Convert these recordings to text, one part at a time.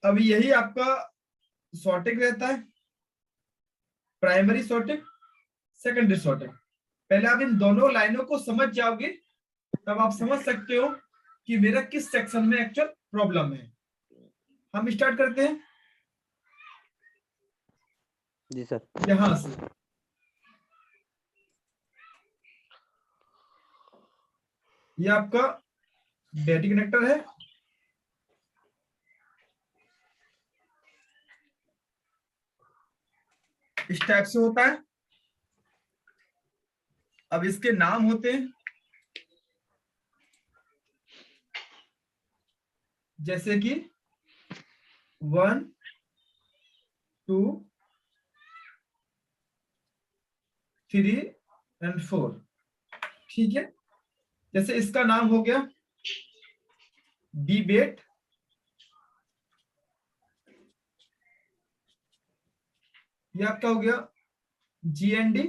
अब यही आपका शॉर्टिंग रहता है, प्राइमरी शॉर्टिंग, सेकेंडरी शॉर्टिंग। पहले आप इन दोनों लाइनों को समझ जाओगे, तब आप समझ सकते हो कि मेरा किस सेक्शन में एक्चुअल प्रॉब्लम है। हम स्टार्ट करते हैं जी सर। यहां से। ये आपका बैटरी कनेक्टर है, इस टाइप से होता है। अब इसके नाम होते हैं, जैसे कि 1 2 3 और 4। ठीक है, जैसे इसका नाम हो गया बी बेट, ये आपका हो गया GND,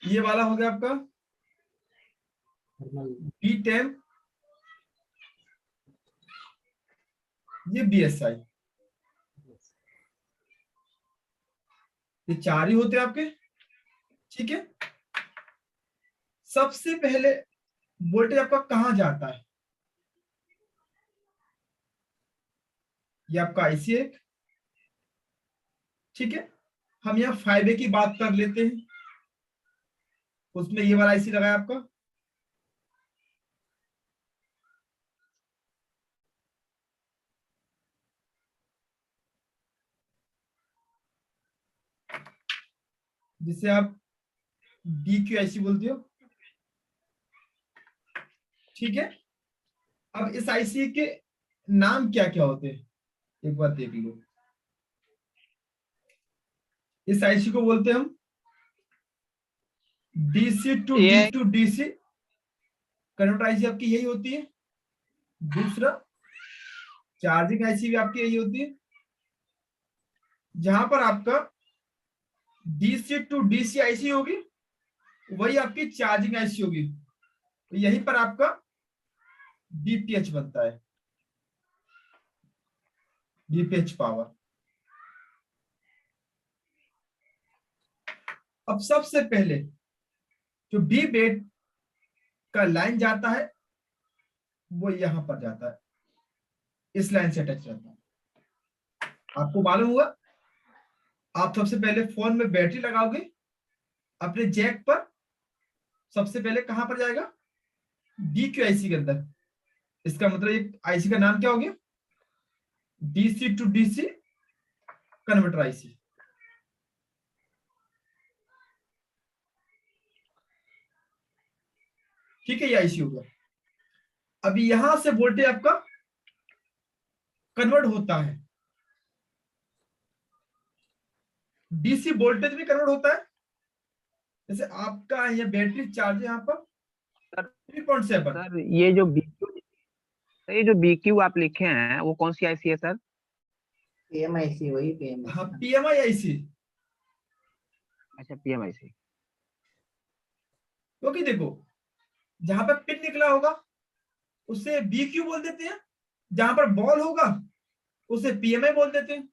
ये वाला हो गया आपका B10, ये BSI। ये चार ही होते हैं आपके। ठीक है, सबसे पहले वोल्टेज आपका कहां जाता है? ये आपका IC है। ठीक है, हम यहाँ 5A की बात कर लेते हैं, उसमें ये वाला IC लगा है आपका। जिसे आप DQIC बोलते हो। ठीक है, अब इस IC के नाम क्या क्या होते हैं, एक बार देख लो। इस IC को बोलते हैं हम DC टू ये DC कन्वर्टर IC, आपकी यही होती है। दूसरा चार्जिंग IC भी आपकी यही होती है, जहां पर आपका DC टू DC IC होगी, वही आपकी चार्जिंग IC होगी। तो यहीं पर आपका DPH बनता है, DPH पावर। अब सबसे पहले जो B बेट का लाइन जाता है, वो यहां पर जाता है, इस लाइन से टच रहता है। आपको मालूम हुआ, आप सबसे पहले फोन में बैटरी लगाओगे, अपने जैक पर सबसे पहले कहां पर जाएगा? DQIC के अंदर। इसका मतलब एक IC का नाम क्या हो गया? DC to DC converter IC। ठीक है, ये IC हो गया। अभी यहां से वोल्टेज आपका कन्वर्ट होता है, DC वोल्टेज भी कन्वर्ट होता है। जैसे आपका ये बैटरी चार्ज है यहाँ पर 3.7। सर ये जो BQ आप लिखे हैं वो कौन सी IC है सर? PMIC, वही PMIC। हाँ, PMI IC। अच्छा, PMIC। क्योंकि देखो, जहां पर पिन निकला होगा उसे BQ बोल देते हैं, जहां पर बॉल होगा उसे PMI बोल देते हैं।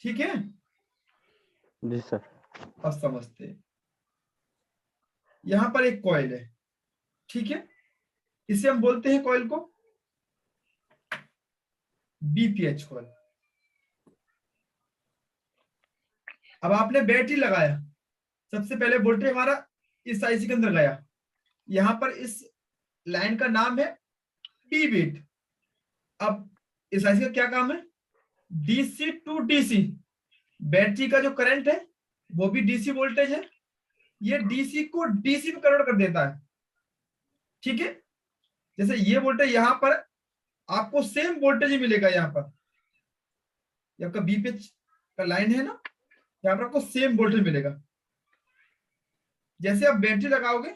ठीक है, जी सर। अब समझते हैं। यहां पर एक कॉइल है, ठीक है, इसे हम बोलते हैं कॉइल को BPH कॉइल। अब आपने बैटरी लगाया, सबसे पहले वोल्टेज हमारा इस IC के अंदर गया, यहां पर इस लाइन का नाम है B बेट। अब इस IC का क्या काम है? DC to DC। बैटरी का जो करंट है वो भी DC वोल्टेज है, ये DC को DC में कन्वर्ट कर देता है। ठीक है, जैसे ये वोल्टेज यहां पर आपको सेम वोल्टेज ही मिलेगा, यहाँ पर ये आपका BPH का लाइन है ना, यहाँ पर आपको सेम वोल्टेज मिलेगा। जैसे आप बैटरी लगाओगे,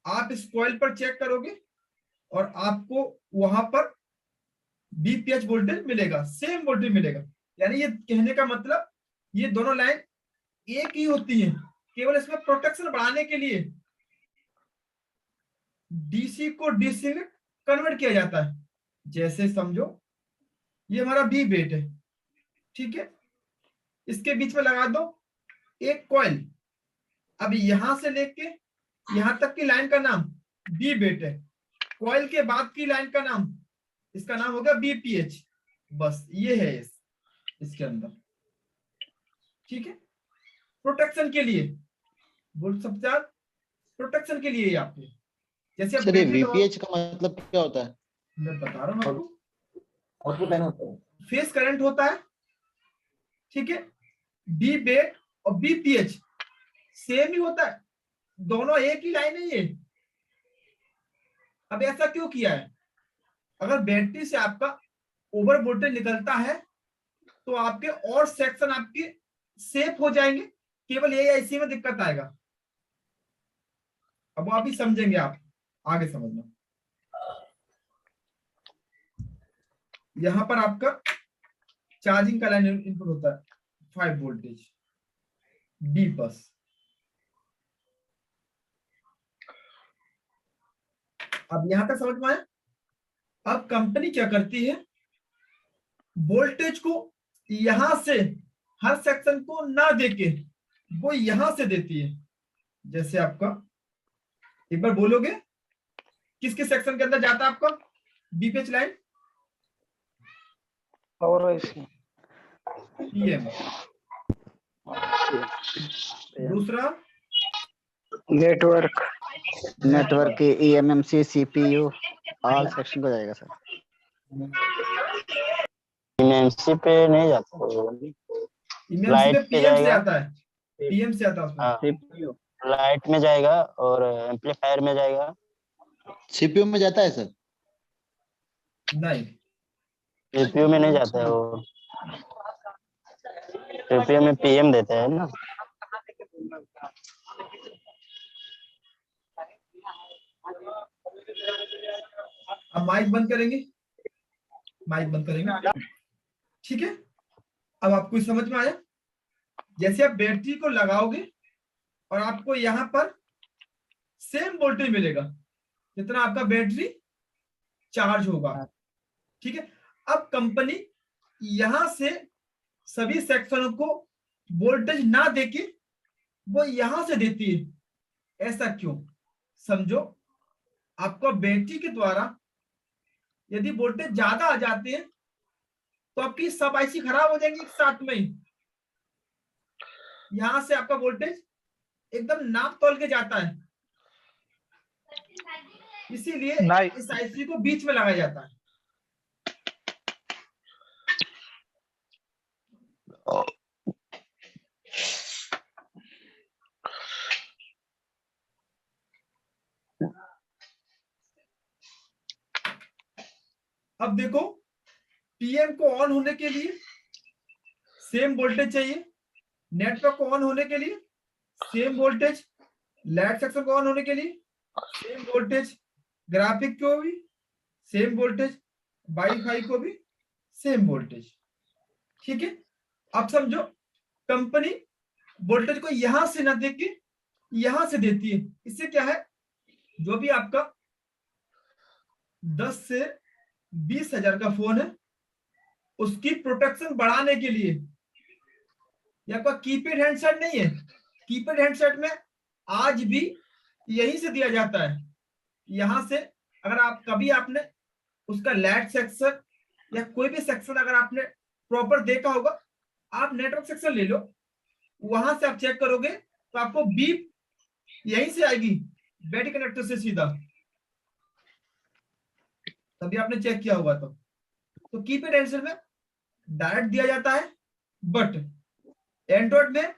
आप इस कॉइल पर चेक करोगे और आपको वहां पर BPH वोल्टेज मिलेगा, सेम वोल्टेज मिलेगा। यानी ये कहने का मतलब ये दोनों लाइन एक ही होती है, केवल इसमें प्रोटेक्शन बढ़ाने के लिए डीसी को डीसी में कन्वर्ट किया जाता है। जैसे समझो ये हमारा बी बेट है, ठीक है, इसके बीच में लगा दो एक कॉइल। अब यहां से लेके यहां तक की लाइन का नाम बी बेट है, कॉइल के बाद की लाइन का नाम, इसका नाम होगा बीपीएच। बस ये है इसके अंदर, ठीक है। प्रोटेक्शन के लिए बोल सकते हैं, प्रोटेक्शन के लिए आपके, जैसे आप सर ये बैटरी वीपीएच का मतलब क्या होता है? मैं बता रहा हूँ आपको, आउटपुट लाइन होता है। फेस करंट होता है, ठीक है। बी बेट और बीपीएच सेम ही होता है, दोनों एक ही लाइन है ये। अब ऐसा क्यों किया है? अगर बैटरी से आपका ओवर वोल्टेज निकलता है तो आपके और सेक्शन आपके सेफ हो जाएंगे, केवल ये आईसी में दिक्कत आएगा। अब वो आप ही समझेंगे, आप आगे समझना। यहां पर आपका चार्जिंग का लाइन इनपुट होता है 5 वोल्टेज बी बस। अब यहां तक समझ में आया? अब कंपनी क्या करती है, वोल्टेज को यहां से हर सेक्शन को ना देके वो यहां से देती है। जैसे आपका एक बार बोलोगे किसके सेक्शन के अंदर जाता है आपका बीपीएच लाइन? और ऐसे पीएम। दूसरा नेटवर्क। नेटवर्क के ईएमएमसी सीपीयू ऑल सेक्शन को जाएगा सर। एमएमसी पे नहीं जाता वो, इमेम्स लाइट में पे पीएम से जाएगा। आता है, पीएम से आता है उसमें। हाँ, सीपीयू लाइट में जाएगा और एम्पलीफायर में जाएगा। सीपीयू में जाता है सर? नहीं, सीपीयू में नहीं जाता है वो, सीपीयू में पीएम देते हैं ना। अब माइक बंद करेंगे, माइक बंद करेंगे, ठीक है। अब आपको ये समझ में आया? जैसे आप बैटरी को लगाओगे और आपको यहां पर सेम वोल्टेज मिलेगा जितना आपका बैटरी चार्ज होगा, ठीक है। अब कंपनी यहां से सभी सेक्शनों को वोल्टेज ना देके वो यहां से देती है। ऐसा क्यों? समझो, आपको बैटरी के द्वारा यदि वोल्टेज ज्यादा आ जाते हैं तो आपकी सब आईसी खराब हो जाएंगी एक साथ में ही। यहां से आपका वोल्टेज एकदम नाप तोल के जाता है, इसीलिए इस आईसी को बीच में लगाया जाता है। अब देखो, पीएम को ऑन होने के लिए सेम वोल्टेज चाहिए, नेटवर्क को ऑन होने के लिए सेम वोल्टेज, लाइट सेक्शन को ऑन होने के लिए सेम वोल्टेज, ग्राफिक को भी सेम वोल्टेज, वाईफाई को भी सेम वोल्टेज, ठीक है। अब समझो, कंपनी वोल्टेज को यहां से ना देके यहां से देती है। इससे क्या है, जो भी आपका 10 से 20 हजार का फोन है उसकी प्रोटेक्शन बढ़ाने के लिए, ये आपका कीपैड हैंडसेट नहीं है, कीपैड हैंडसेट में आज भी यहीं से दिया जाता है। यहां से अगर आप कभी आपने उसका लैट सेक्शन या कोई भी सेक्शन अगर आपने प्रॉपर देखा होगा, आप नेटवर्क सेक्शन ले लो, वहां से आप चेक करोगे तो आपको बीप यहीं से आएगी बैटरी कनेक्टर से सीधा, तभी आपने चेक किया होगा। तो कीपैड हैंडसेट में डायरेक्ट दिया जाता है, बट एंड्रॉइड में